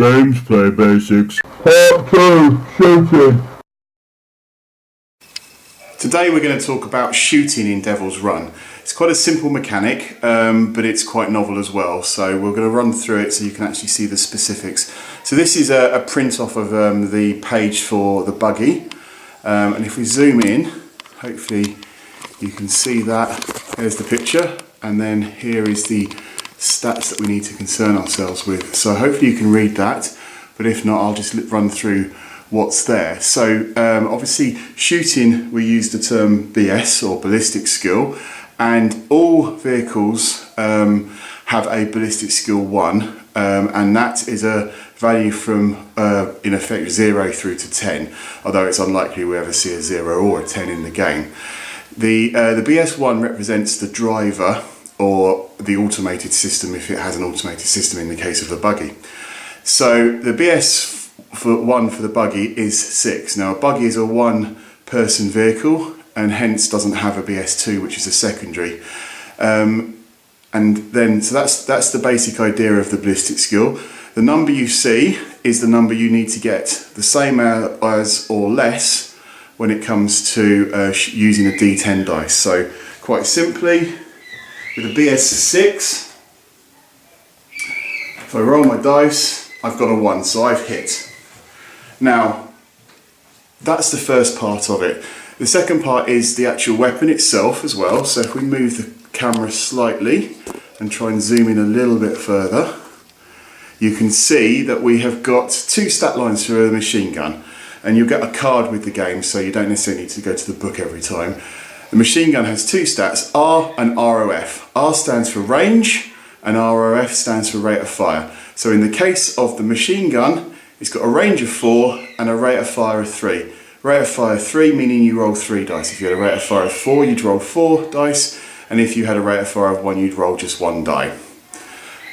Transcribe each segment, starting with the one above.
Gameplay basics. Part 2, shooting. Today we're going to talk about shooting in Devil's Run. It's quite a simple mechanic, but it's quite novel as well. So we're going to run through it so you can actually see the specifics. So this is a print off of the page for the buggy. And if we zoom in, hopefully you can see that. There's the picture, and then here is the stats that we need to concern ourselves with. So hopefully you can read that, but if not, I'll just run through what's there. So obviously shooting, we use the term BS or ballistic skill, and all vehicles have a ballistic skill 1, and that is a value from in effect 0 through to 10, although it's unlikely we ever see a 0 or a 10 in the game. The BS1 represents the driver or the automated system, if it has an automated system in the case of the buggy. So the BS1 for the buggy is 6. Now a buggy is a one-person vehicle and hence doesn't have a BS2, which is a secondary. And then, so that's the basic idea of the ballistic skill. The number you see is the number you need to get the same as or less when it comes to using a D10 dice. So quite simply, with a BS6, if I roll my dice, I've got a 1, so I've hit. Now, that's the first part of it. The second part is the actual weapon itself as well. So if we move the camera slightly and try and zoom in a little bit further, you can see that we have got 2 stat lines for the machine gun. And you'll get a card with the game, so you don't necessarily need to go to the book every time. The machine gun has 2 stats, R and ROF. R stands for range, and ROF stands for rate of fire. So in the case of the machine gun, it's got a range of 4 and a rate of fire of 3. Rate of fire 3 meaning you roll 3 dice. If you had a rate of fire of 4, you'd roll 4 dice, and if you had a rate of fire of 1, you'd roll just 1 die.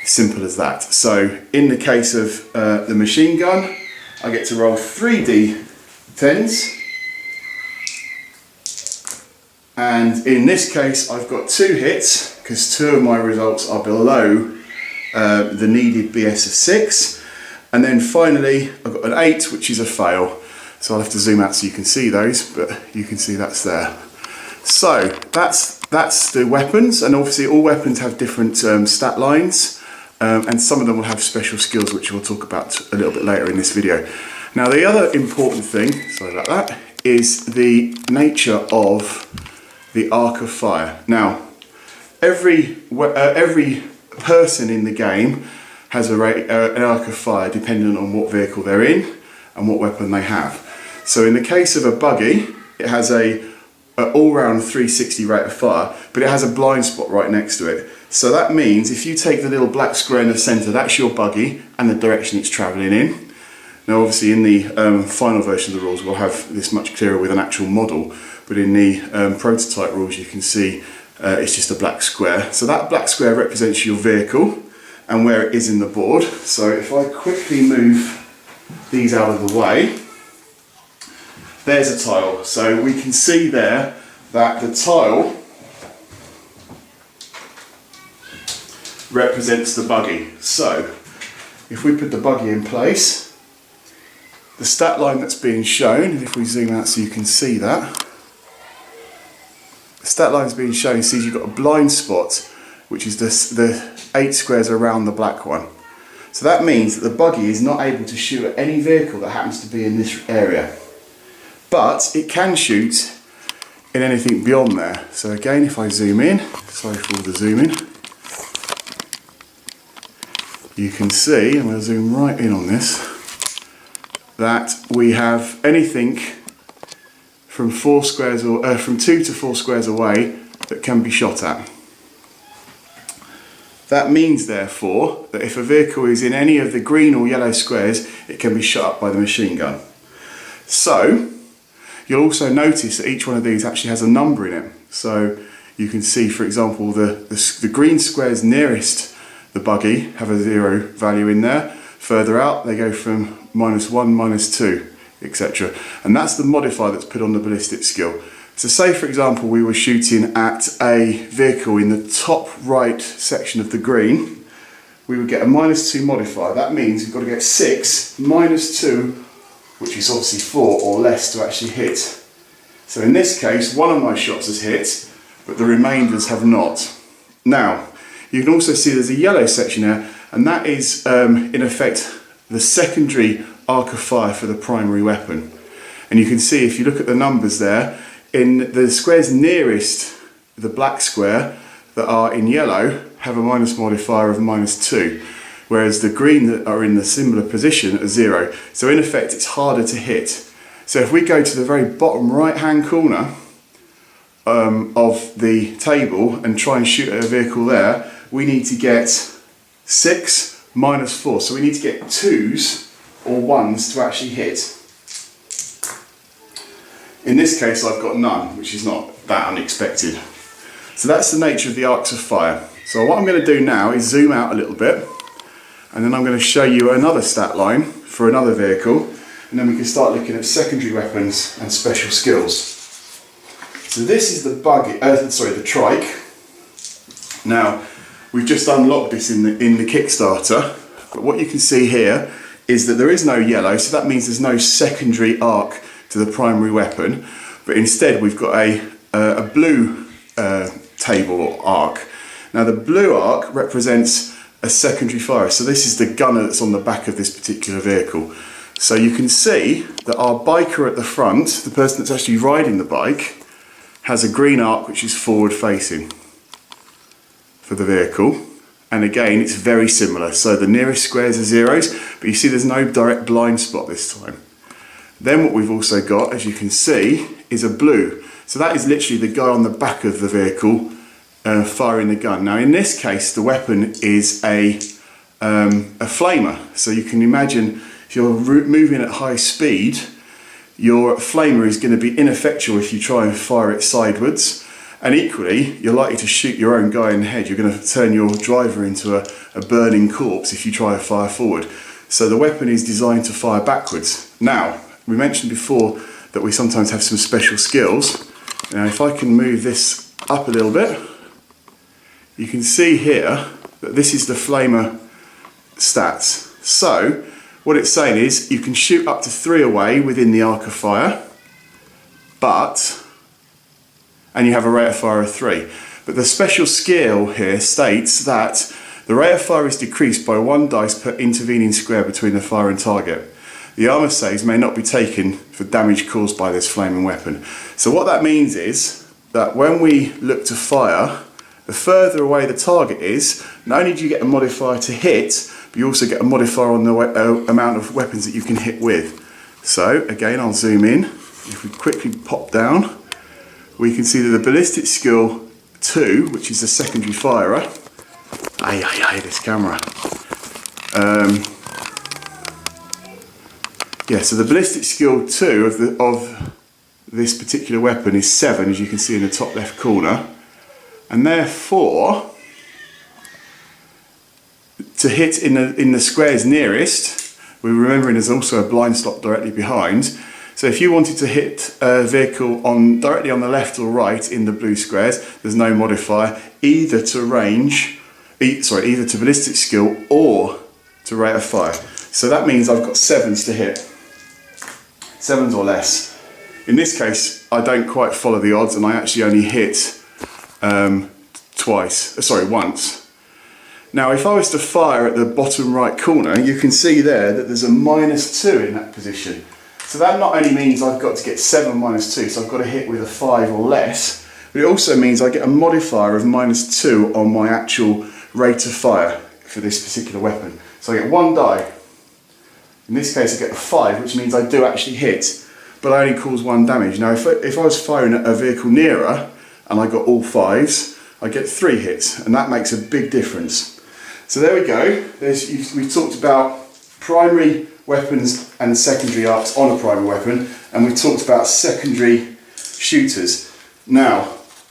Simple as that. So in the case of the machine gun, I get to roll 3 D10s, and in this case I've got 2 hits because 2 of my results are below the needed BS of 6, and then finally I've got an 8, which is a fail. So I'll have to zoom out so you can see those, but you can see that's there. So that's the weapons, and obviously all weapons have different stat lines. And some of them will have special skills, which we'll talk about a little bit later in this video. Now the other important thing, sorry about that, is the nature of the arc of fire. Now every person in the game has an arc of fire depending on what vehicle they're in and what weapon they have. So in the case of a buggy, it has an all-round 360 rate of fire, but it has a blind spot right next to it. So that means if you take the little black square in the centre, that's your buggy and the direction it's travelling in. Now obviously in the final version of the rules we'll have this much clearer with an actual model, but in the prototype rules you can see it's just a black square. So that black square represents your vehicle and where it is in the board. So if I quickly move these out of the way, there's a tile. So we can see there that the tile represents the buggy. So if we put the buggy in place, the stat line that's being shown, and if we zoom out so you can see that, the stat line is being shown, sees you've got a blind spot, which is the 8 squares around the black one. So that means that the buggy is not able to shoot at any vehicle that happens to be in this area, but it can shoot in anything beyond there. So again, if I zoom in, sorry for all the zooming, you can see, and we'll zoom right in on this, that we have anything from 4 squares or from 2 to 4 squares away that can be shot at. That means therefore that if a vehicle is in any of the green or yellow squares, it can be shot up by the machine gun. So you'll also notice that each one of these actually has a number in it. So you can see, for example, the green squares nearest the buggy have a 0 value in there. Further out they go from -1, -2, etc. And that's the modifier that's put on the ballistic skill. So say for example we were shooting at a vehicle in the top right section of the green, we would get a -2 modifier. That means we've got to get 6 minus 2, which is obviously 4 or less, to actually hit. So in this case, one of my shots has hit, but the remainders have not. Now, you can also see there's a yellow section there, and that is in effect the secondary arc of fire for the primary weapon. And you can see, if you look at the numbers there, in the squares nearest the black square that are in yellow have a minus modifier of -2, whereas the green that are in the similar position are 0. So in effect, it's harder to hit. So if we go to the very bottom right hand corner of the table and try and shoot at a vehicle there, we need to get 6 minus 4. So we need to get 2s or 1s to actually hit. In this case, I've got none, which is not that unexpected. So that's the nature of the arcs of fire. So what I'm going to do now is zoom out a little bit, and then I'm going to show you another stat line for another vehicle, and then we can start looking at secondary weapons and special skills. So this is the trike. Now, we've just unlocked this in the Kickstarter, but what you can see here is that there is no yellow, so that means there's no secondary arc to the primary weapon, but instead we've got a blue table or arc. Now the blue arc represents a secondary fire, so this is the gunner that's on the back of this particular vehicle. So you can see that our biker at the front, the person that's actually riding the bike, has a green arc which is forward facing for the vehicle. And again, it's very similar. So the nearest squares are 0s, but you see there's no direct blind spot this time. Then what we've also got, as you can see, is a blue. So that is literally the guy on the back of the vehicle firing the gun. Now in this case, the weapon is a flamer. So you can imagine if you're moving at high speed, your flamer is going to be ineffectual if you try and fire it sideways. And equally, you're likely to shoot your own guy in the head. You're going to turn your driver into a burning corpse if you try to fire forward. So the weapon is designed to fire backwards. Now, we mentioned before that we sometimes have some special skills. Now if I can move this up a little bit, you can see here that this is the flamer stats. So what it's saying is you can shoot up to 3 away within the arc of fire, and you have a rate of fire of 3. But the special skill here states that the rate of fire is decreased by 1 dice per intervening square between the fire and target. The armour saves may not be taken for damage caused by this flaming weapon. So what that means is that when we look to fire, the further away the target is, not only do you get a modifier to hit, but you also get a modifier on the amount of weapons that you can hit with. So again, I'll zoom in. If we quickly pop down, we can see that the ballistic skill 2, which is the secondary firer, this camera. So the ballistic skill 2 of this particular weapon is 7, as you can see in the top left corner, and therefore to hit in the squares nearest, we're remembering there's also a blind slot directly behind. So if you wanted to hit a vehicle directly on the left or right in the blue squares, there's no modifier either to either to ballistic skill or to rate of fire. So that means I've got 7s to hit. 7s or less. In this case, I don't quite follow the odds, and I actually only hit once. Now, if I was to fire at the bottom right corner, you can see there that there's a -2 in that position. So that not only means I've got to get 7 minus 2, so I've got to hit with a 5 or less, but it also means I get a modifier of -2 on my actual rate of fire for this particular weapon. So I get 1 die. In this case I get a 5, which means I do actually hit, but I only cause 1 damage. Now if I was firing at a vehicle nearer and I got all 5s, I get 3 hits, and that makes a big difference. So there we go. We've talked about primary weapons and secondary arcs on a primary weapon, and we've talked about secondary shooters. Now,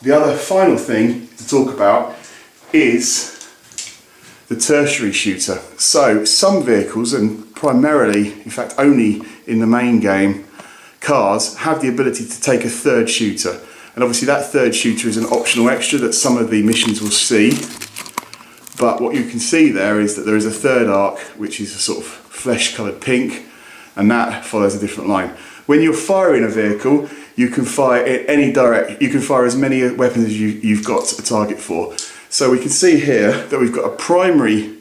the other final thing to talk about is the tertiary shooter. So some vehicles, and primarily, in fact only in the main game, cars have the ability to take a third shooter. And obviously that third shooter is an optional extra that some of the missions will see. But what you can see there is that there is a third arc, which is a sort of flesh coloured pink, and that follows a different line. When you're firing a vehicle, you can fire in any direct, you can fire as many weapons as you've got a target for. So we can see here that we've got a primary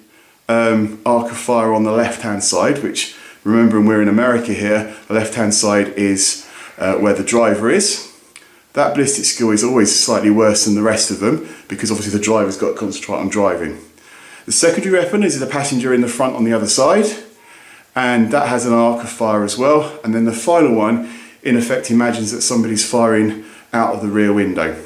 arc of fire on the left hand side, which, remembering we're in America here, the left hand side is where the driver is. That ballistic skill is always slightly worse than the rest of them because obviously the driver's got to concentrate on driving. The secondary weapon is the passenger in the front on the other side, and that has an arc of fire as well. And then the final one, in effect, imagines that somebody's firing out of the rear window.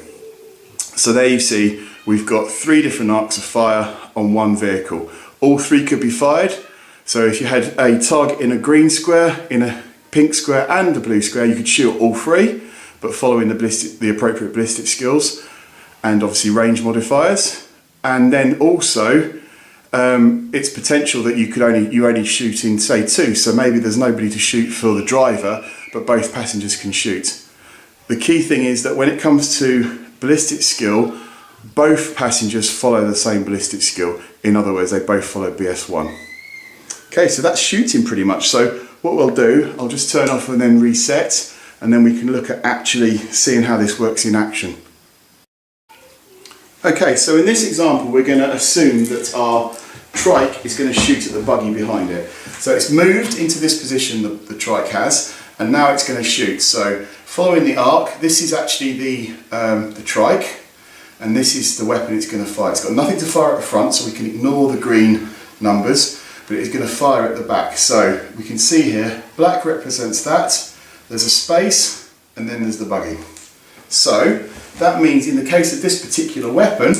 So there you see, we've got 3 different arcs of fire on one vehicle. All 3 could be fired. So if you had a target in a green square, in a pink square and a blue square, you could shoot all 3, but following the appropriate ballistic skills and obviously range modifiers. And then also it's potential that you only shoot in, say, 2, so maybe there's nobody to shoot for the driver, but both passengers can shoot. The key thing is that when it comes to ballistic skill, both passengers follow the same ballistic skill. In other words, they both follow BS1. Okay, so that's shooting pretty much. So what we'll do, I'll just turn off and then reset, and then we can look at actually seeing how this works in action. Okay, so in this example, we're going to assume that our trike is going to shoot at the buggy behind it. So it's moved into this position that the trike has, and now it's going to shoot. So following the arc, this is actually the trike, and this is the weapon it's going to fire. It's got nothing to fire at the front, so we can ignore the green numbers, but it's going to fire at the back. So we can see here, black represents that, there's a space, and then there's the buggy. So that means in the case of this particular weapon,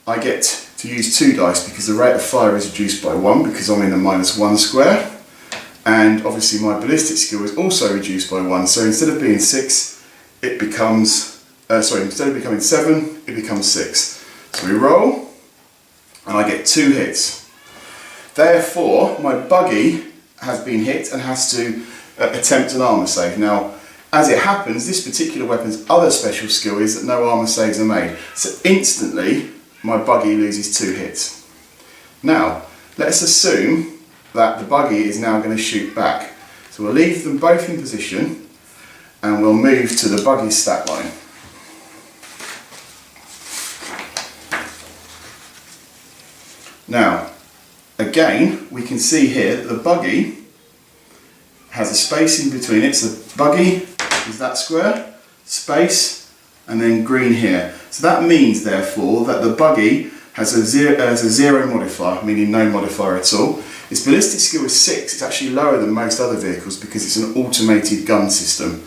I get to use 2 dice because the rate of fire is reduced by 1 because I'm in a -1 square, and obviously my ballistic skill is also reduced by 1. So instead of being 6, it becomes, instead of becoming 7, it becomes 6. So we roll, and I get 2 hits. Therefore, my buggy has been hit and has to attempt an armour save. Now, as it happens, this particular weapon's other special skill is that no armour saves are made. So instantly, my buggy loses 2 hits. Now, let's assume that the buggy is now going to shoot back. So we'll leave them both in position, and we'll move to the buggy stat line. Now, again, we can see here that the buggy has a space in between it. So the buggy is that square, space, and then green here. So that means, therefore, that the buggy has a 0 modifier, meaning no modifier at all. Its ballistic skill is 6. It's actually lower than most other vehicles because it's an automated gun system.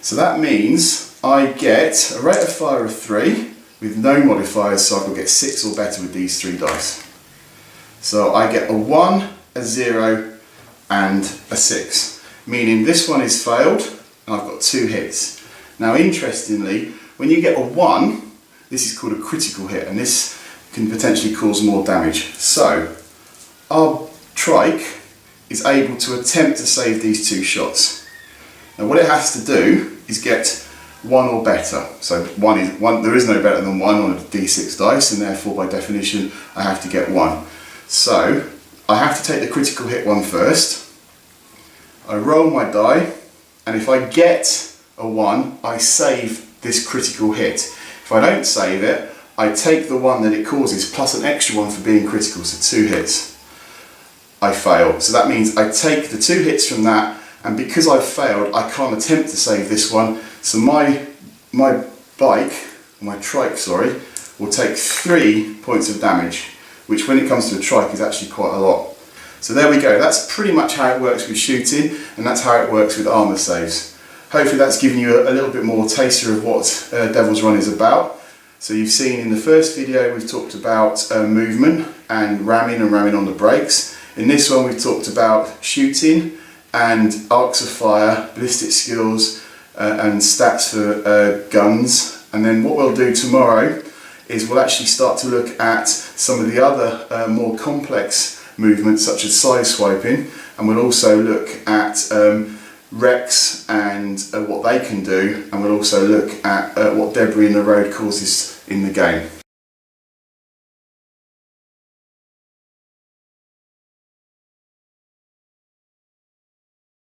So that means I get a rate of fire of 3 with no modifiers, so I can get 6 or better with these 3 dice. So I get a 1, a 0, and a 6, meaning this one is failed, and I've got 2 hits. Now, interestingly, when you get a 1, this is called a critical hit, and this can potentially cause more damage. So our trike is able to attempt to save these 2 shots. Now, what it has to do is get 1 or better. So there is no better than 1 on a d6 dice, and therefore by definition I have to get 1. So I have to take the critical hit one first. I roll my die, and if I get a 1, I save this critical hit. If I don't save it, I take the 1 that it causes plus an extra 1 for being critical, so 2 hits. I fail. So that means I take the 2 hits from that, and because I've failed, I can't attempt to save this one. So my trike, will take 3 points of damage, which when it comes to a trike is actually quite a lot. So there we go. That's pretty much how it works with shooting, and that's how it works with armour saves. Hopefully that's given you a little bit more taster of what Devil's Run is about. So you've seen in the first video we've talked about movement and ramming on the brakes. In this one we've talked about shooting and arcs of fire, ballistic skills and stats for guns. And then what we'll do tomorrow is we'll actually start to look at some of the other more complex movements such as side swiping, and we'll also look at wrecks and what they can do, and we'll also look at what debris in the road causes in the game.